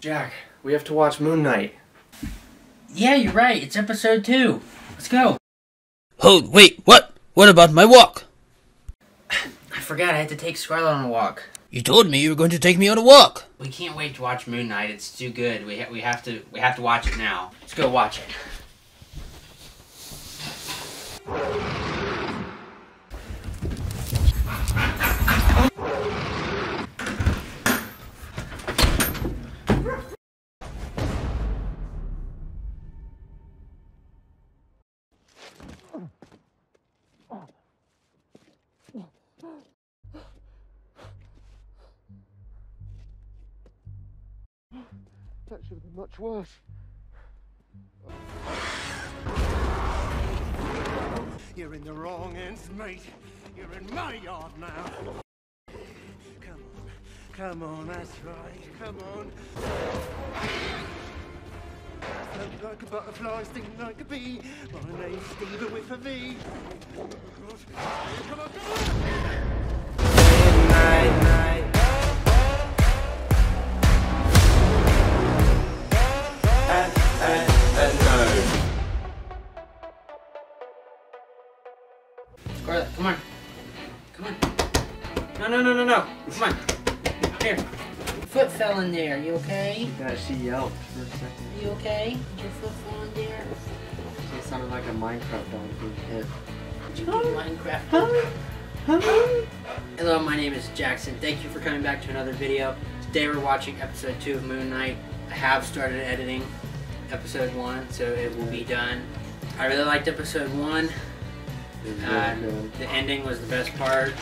Jack, we have to watch Moon Knight. Yeah, you're right. It's episode 2. Let's go. Hold, wait, what? What about my walk? I forgot I had to take Scarlett on a walk. You told me you were going to take me on a walk. We can't wait to watch Moon Knight. It's too good. We have to watch it now. Let's go watch it. That should have been much worse. You're in the wrong ends, mate. You're in my yard now. Come on, that's right. Come on. Float like a butterfly, sting like a bee. My name's Stephen with a V. Come on. Night. Scarlett, come on. Come on. No. Come on. Here. Your foot fell in there. You okay? Yeah, she yelped for a second. You okay? Did your foot fall in there? She sounded like a Minecraft dog being hit. Did you get Minecraft? Hello, my name is Jackson. Thank you for coming back to another video. Today we're watching episode 2 of Moon Knight. I have started editing episode 1, so it will be done. I really liked episode 1. The ending was the best part,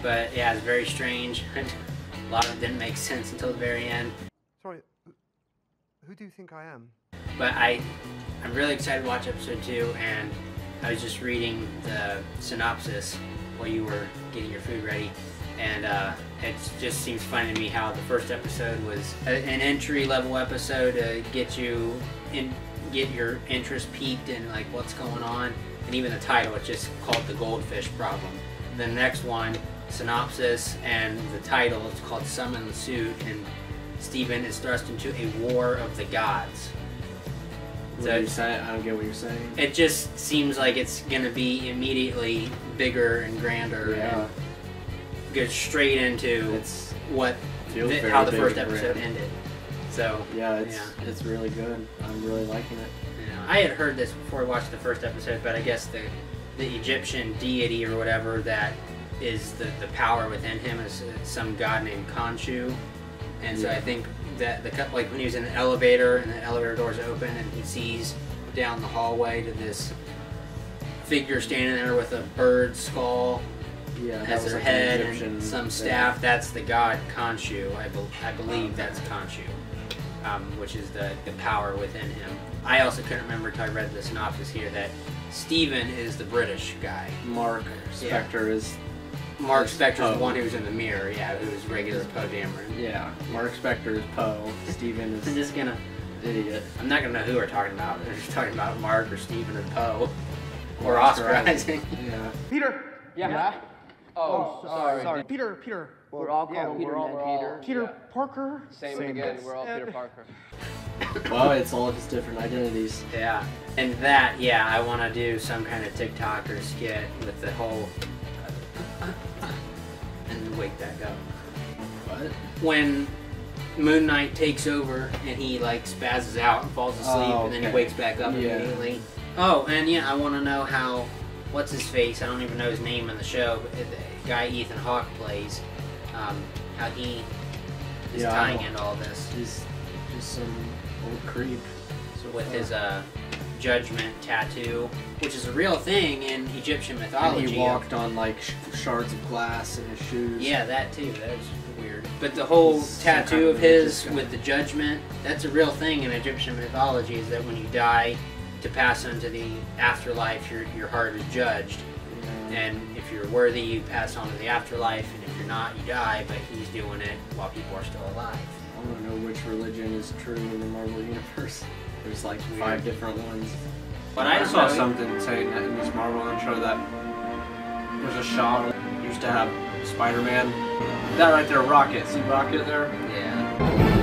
but yeah, it's very strange. A lot of it didn't make sense until the very end. Sorry, who do you think I am? But I'm really excited to watch episode 2, and I was just reading the synopsis while you were getting your food ready, and it just seems funny to me how the first episode was an entry-level episode to get your interest peaked in like what's going on, and even the title, it's just called The Goldfish Problem. The next one, synopsis and the title, it's called Summon the Suit, and Stephen is thrust into a war of the gods. What are you saying? I don't get what you're saying. It just seems like it's gonna be immediately bigger and grander, and go straight into how the first episode ended. So yeah, it's really good. I'm really liking it. I had heard this before I watched the first episode, but I guess the Egyptian deity or whatever that is the power within him is some god named Khonshu, and so I think that like when he was in the elevator and the elevator doors open and he sees down the hallway to this figure standing there with a bird skull as their head and some staff. That's the god Khonshu. I believe that's Khonshu, which is the power within him. I also couldn't remember until I read the synopsis here that Stephen is the British guy. Mark Spector is the one who's in the mirror, who's regular Poe Dameron. Yeah, Mark Spector is Poe. Stephen is I'm just gonna idiot. I'm not gonna know who we're talking about. We're just talking about Mark or Stephen or Poe. Or Oscar Isaac. Yeah. Peter! Yeah? Oh, sorry. Peter. We're all called Peter. Peter Parker. Same again. We're all Peter Parker. Well, it's all just different identities. Yeah. And that, I want to do some kind of TikTok or skit with the whole and wake that up. What? When Moon Knight takes over and he like spazzes out and falls asleep and then he wakes back up immediately. Oh, and I want to know how, what's his face? I don't even know his name in the show, but the guy Ethan Hawke plays, how he is tying into all this. He's just some old creep. With his judgment tattoo, which is a real thing in Egyptian mythology. And he walked on like shards of glass in his shoes. Yeah, that too. That was weird. But the whole tattoo of his with the judgment, that's a real thing in Egyptian mythology, is that when you die, to pass on to the afterlife, your heart is judged. And if you're worthy, you pass on to the afterlife, and if you're not, you die, but he's doing it while people are still alive. I don't know which religion is true in the Marvel Universe. There's like 5 different ones. But I saw something saying that in this Marvel intro that there's a shot used to have Spider-Man. That right there, Rocket. See Rocket there? Yeah.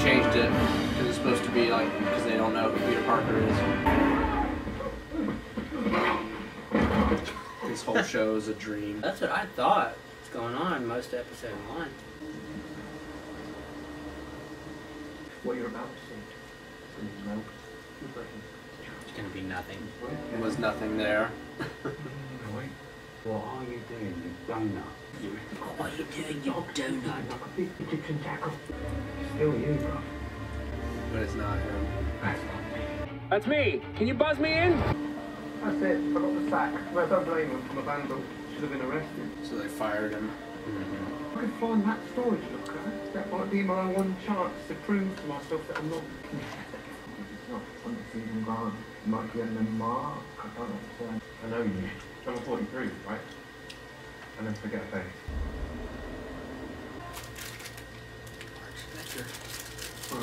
changed it because it's supposed to be like because they don't know who Peter Parker is. This whole show is a dream. That's what I thought was going on most of episode 1. What you're about to see. It's gonna be nothing. There was nothing there. What are you doing, you donut? What are you doing, you donut? Egyptian tackle. Still you, bro. But it's not him. That's not me. That's me. Can you buzz me in? That's it. I got the sack. But I don't blame him. I'm a vandal. Should have been arrested. So they fired him. I could find that storage locker. That might be my one chance to prove to myself that I'm not. It's not Stephen Grant. It might be a memoir. I don't understand. I know you. Number 43, right? And then forget face. I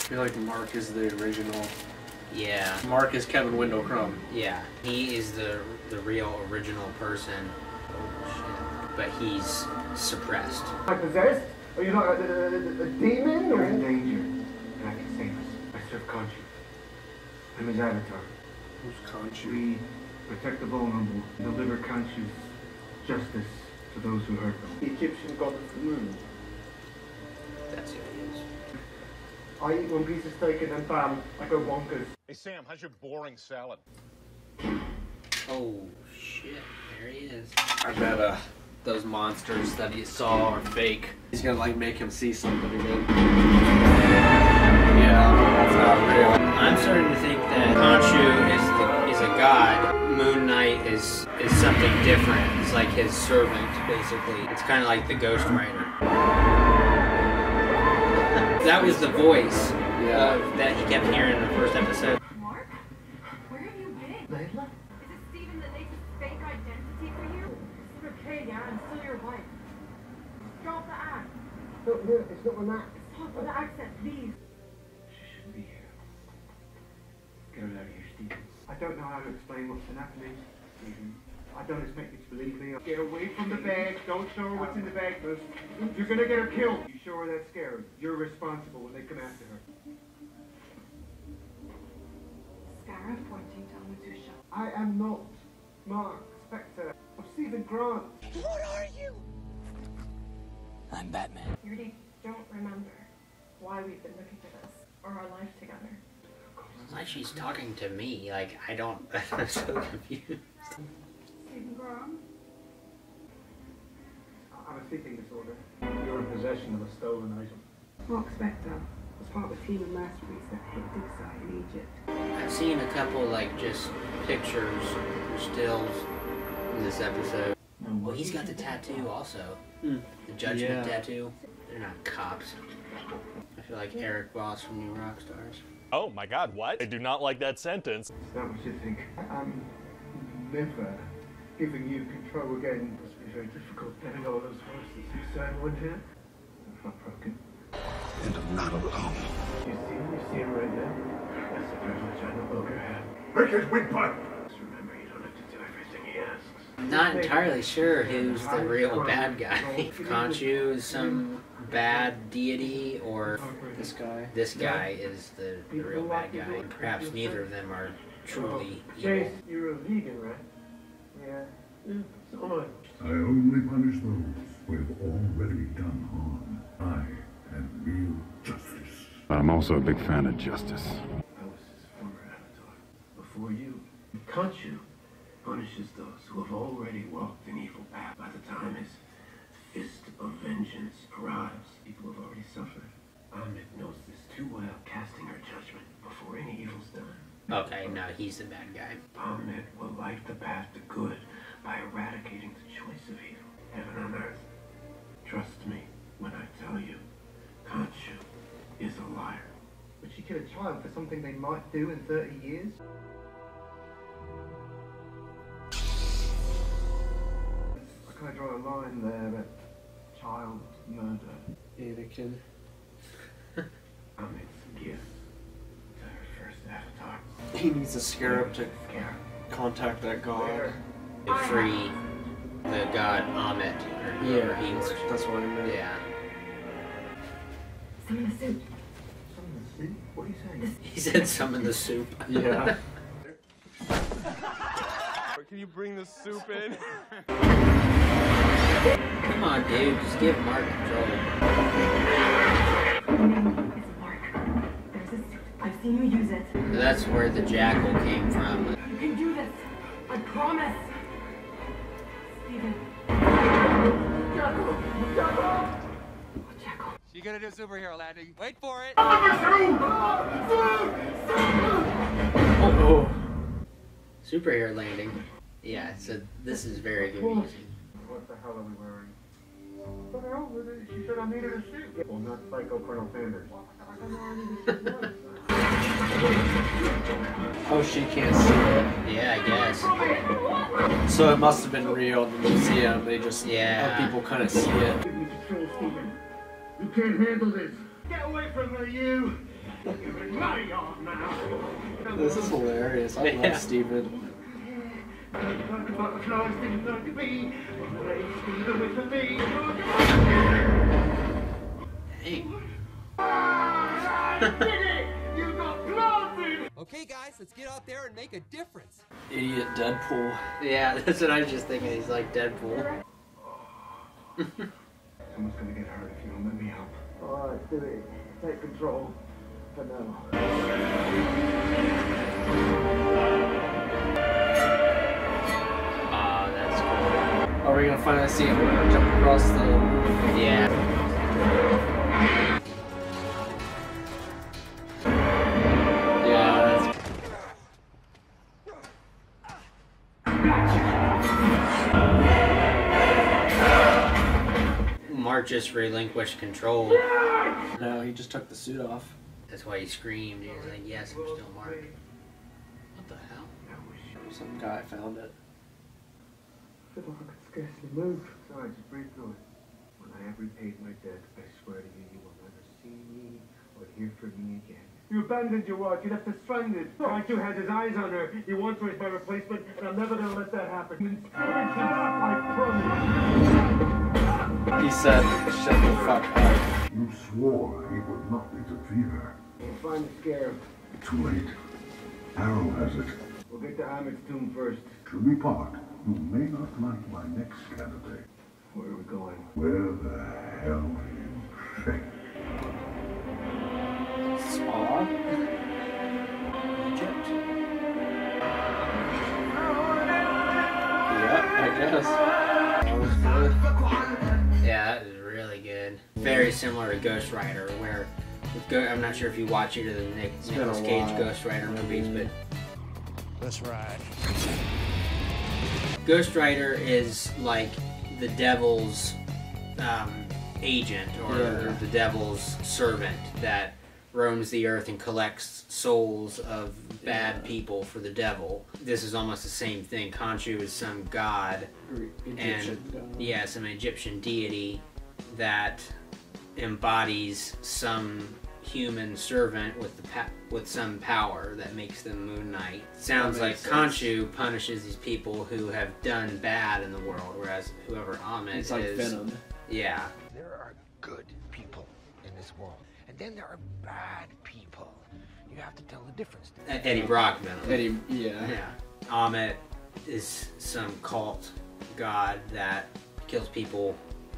feel like Mark is the original. Yeah. Mark is Kevin Windle-Crumb. Yeah. He is the real original person. Oh shit. But he's suppressed. Am I possessed? Are you like a demon? You're in danger. And I can save us. I serve Khonshu. I'm his avatar. Who's Khonshu? We protect the vulnerable, deliver Khonshu's justice to those who hurt them. The Egyptian god of the moon. That's who he is. I eat one piece of steak and then bam, I go bonkers. Hey Sam, how's your boring salad? Oh shit. There he is. I bet those monsters that he saw are fake. He's gonna like make him see something again. Yeah, that's not real. I'm starting to think that Khonshu is a god. Moon Knight is something different. It's like his servant, basically. It's kind of like the Ghost Rider. That was the voice that he kept hearing in the first episode. Mark? Where have you been? Layla? Is it Steven that makes a fake identity for you? It's okay, yeah, I'm still your wife. Drop the act. No, it's not an act. Stop with the accent, please. She shouldn't be here. Get her out of here, Stephen. I don't know how to explain what's been happening, Stephen. I don't expect you to believe me. Get away from the bag. Don't show her what's in the bag. You're gonna get her killed. You show her that scared. You're responsible when they come after her. Scarra pointing down the two shots. I am not Mark Spector. I'm Stephen Grant. What are you? I'm Batman. You really don't remember why we've been looking for this or our life together. It's like she's talking to me. Like, I don't... I'm so confused. Stephen Graham? I have a sleeping disorder. You're in possession of a stolen item. Mark Spector was part of a team of mercenaries that hit dig site in Egypt. I've seen a couple, like, just pictures, stills in this episode. Well, he's got the tattoo also. The Judgment tattoo. They're not cops. I feel like Eric Voss from New Rockstars. Oh my god, what? I do not like that sentence. Is that what you think? I'm never giving you control again. It must be very difficult having all those horses you saw in one hand. I'm not broken. And I'm not alone. You see him right now? That's the privilege I no longer have. Make it windpipe! Just remember, you don't have to do everything he asks. I'm not entirely sure who's the real bad guy. If Khonshu is some bad deity, or This guy. this guy is the real bad guy. Perhaps neither of them are truly evil. Chase, you're a vegan, right? Yeah. So am I. I only punish those who have already done harm. I am real justice. But I'm also a big fan of justice. I was his former avatar. Before you, Khonshu punishes those who have already walked an evil path. By the time his fist of vengeance arrives, people have already suffered. Ahmed knows this too well, casting her judgment before any evil's done. Okay, no, he's the bad guy. Ahmed will light the path to good by eradicating the choice of evil. Heaven on earth. Trust me when I tell you, Khonshu is a liar. Would she kill a child for something they might do in 30 years? Can I draw a line there at child murder? Anakin. Ahmed's gift to her first avatar. He needs a scarab to contact that god. To free the god Ammit, or whoever he was. That's what I meant. Yeah. Some in the soup. Some in the soup? What are you saying? He said some in the soup. Yeah. Can you bring the soup in? Come on, dude. Just give Mark control. It's Mark. There's a suit. I've seen you use it. That's where the jackal came from. You can do this. I promise. Steven. Jackal! Jackal! Jackal. You're gonna do superhero landing. Wait for it. Oh. Superhero landing. Yeah, so this is very confusing. What the hell are we wearing? What the hell was it? She said I needed a suit. Well, not Psycho Colonel Sanders. Oh, she can't see it. Yeah, I guess. So it must have been real in the museum. They just Yeah. have people kind of see it. Give me control, Steven. You can't handle this. Get away from her, you! You're in my yard now. This is hilarious. I love Steven. Okay, guys, let's get out there and make a difference. Idiot Deadpool. Yeah, that's what I was just thinking. He's like Deadpool. Someone's gonna get hurt if you don't let me help. Alright, Steven, take control. For now. Oh, that's cool. Are we gonna finally see him jump across the... Yeah. Yeah, that's... Mark just relinquished control. No, he just took the suit off. That's why he screamed. He was like, yes, I'm still Mark. What the hell? Some guy found it. I feel like I could scarcely move. Sorry, just breathe through it. When I have repaid my debt, I swear to you, you will never see me or hear from me again. You abandoned your wife. You left her stranded. Kaiju has his eyes on her. He wants her as my replacement, and I'm never gonna let that happen. I promise. He said, shut the fuck up. You swore he would not interfere. We'll find the scarab. Too late. Arrow has it. We'll get to Hammond's tomb first. To be part, you may not like my next candidate. Where are we going? Where the hell do you think? Spa? Egypt. Yeah, I guess. That was good. Yeah, that was really good. Very similar to Ghost Rider, where I'm not sure if you watch either of the Nicolas Cage Ghost Rider movies, but That's right. Ghost Rider is like the devil's agent or the devil's servant that roams the earth and collects souls of bad people for the devil. This is almost the same thing. Khonshu is some god, some Egyptian deity that embodies some human servant with some power that makes them Moon Knight. Sounds like Khonshu punishes these people who have done bad in the world, whereas whoever Ammit It's like is... Venom. Yeah. There are good people in this world, and then there are bad people. You have to tell the difference. Eddie Brock Venom. Yeah. Ammit is some cult god that kills people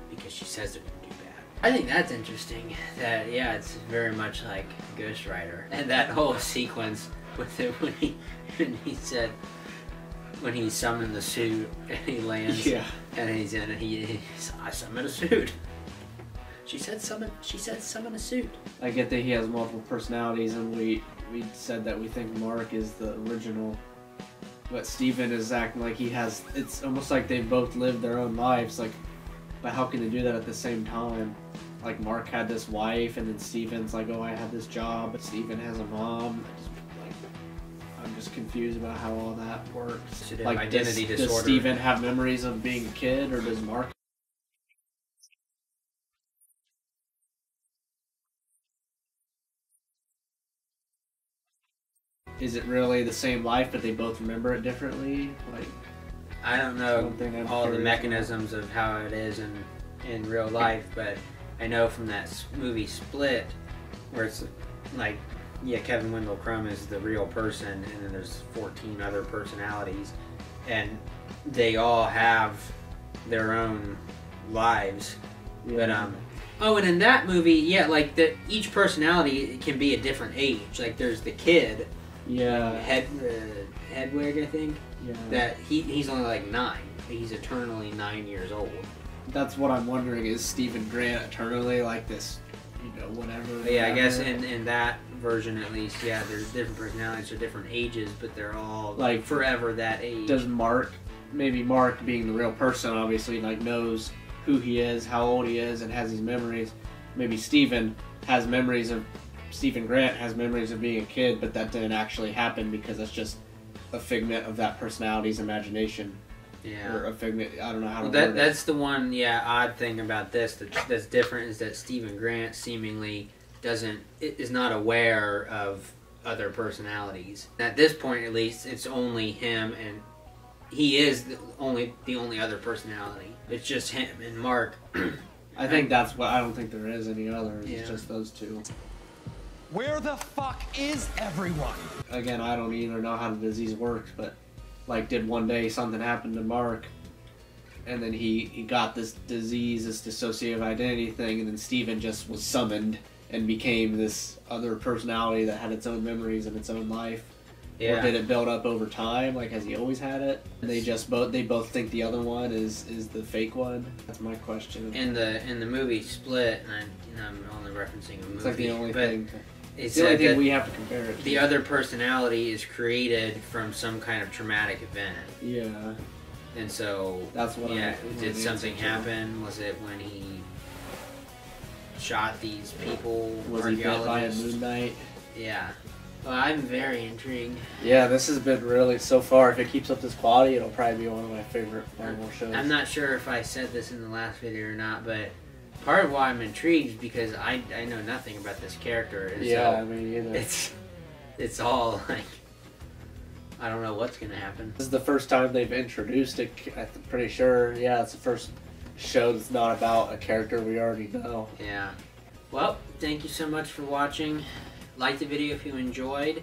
because she says they're gonna do bad. I think that's interesting. That it's very much like Ghost Rider, and that whole sequence with it when he summoned the suit and he lands and he's in it. He's I summoned a suit. She said summon a suit. I get that he has multiple personalities, and we said that we think Mark is the original, but Steven is acting like he has. It's almost like they both lived their own lives. Like, but how can they do that at the same time? Like Mark had this wife, and then Steven's like, oh, I have this job, but Steven has a mom. I'm just confused about how all that works. Like, identity disorder. Does Steven have memories of being a kid, or does Mark? Is it really the same life, but they both remember it differently? Like, I don't know all the mechanisms of how it is in real life, but I know from that movie Split, where it's like, yeah, Kevin Wendell Crumb is the real person, and then there's 14 other personalities, and they all have their own lives. Yeah. But oh, and in that movie, yeah, like each personality can be a different age. Like there's the kid, Yeah. Hedwig, I think. Yeah. That he's only like 9. He's eternally 9 years old. That's what I'm wondering, is Stephen Grant eternally like this, you know, whatever. But yeah, I guess whatever? in that version at least, yeah, there's different personalities or different ages, but they're all Like, forever that age. Does Mark, maybe Mark being the real person, obviously, like, knows who he is, how old he is, and has these memories. Maybe Stephen has memories of, Stephen Grant has memories of being a kid, but that didn't actually happen because that's just a figment of that personality's imagination. Yeah. Or a figment, I don't know how to Well, word that's the one, yeah, odd thing about this that's different is that Stephen Grant seemingly is not aware of other personalities. At this point, at least, it's only him, and he is the only other personality. It's just him and Mark. I think that's what, I don't think there is any others, Yeah. it's just those two. Where the fuck is everyone? Again, I don't either know how the disease works, but like, did one day something happen to Mark, and then he got this disease, this dissociative identity thing, and then Steven just was summoned and became this other personality that had its own memories and its own life? Yeah. Or did it build up over time? Like, has he always had it? And they both think the other one is the fake one? That's my question. In the movie Split, and I'm only referencing a movie. It's like the only but thing. It's the only like thing we have to compare it to. The other personality is created from some kind of traumatic event. Yeah. And so That's what yeah, I'm did something happen? Was it when he shot these people? Was he bit by a archaeologists? Moon Knight? Yeah. Well, I'm very intrigued. Yeah, this has been really, so far, if it keeps up this quality, it'll probably be one of my favorite Marvel shows. I'm not sure if I said this in the last video or not, but part of why I'm intrigued is because I know nothing about this character. And Yeah, so I mean, either. It's all like, I don't know what's gonna happen. This is the first time they've introduced it, I'm pretty sure. Yeah, it's the first show that's not about a character we already know. Yeah. Well, thank you so much for watching. Like the video if you enjoyed.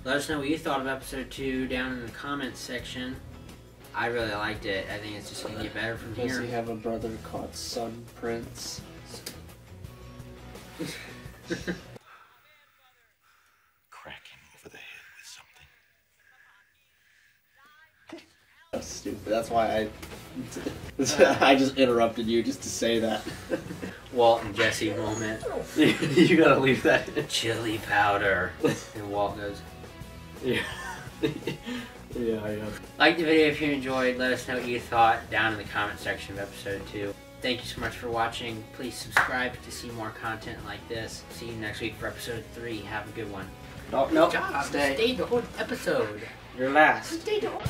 Let us know what you thought of episode 2 down in the comments section. I really liked it. I think it's just gonna get better from Does here. he have a brother called Sun Prince? Crack him over the head with something. That's stupid. That's why I just interrupted you just to say that. Walt and Jesse moment. You gotta leave that. Chili powder. And Walt goes. Yeah. Yeah. Like the video if you enjoyed. Let us know what you thought down in the comment section of episode 2. Thank you so much for watching. Please subscribe to see more content like this. See you next week for episode 3. Have a good one. No, Good job. stay. Stay the whole episode. You're last. Stay the whole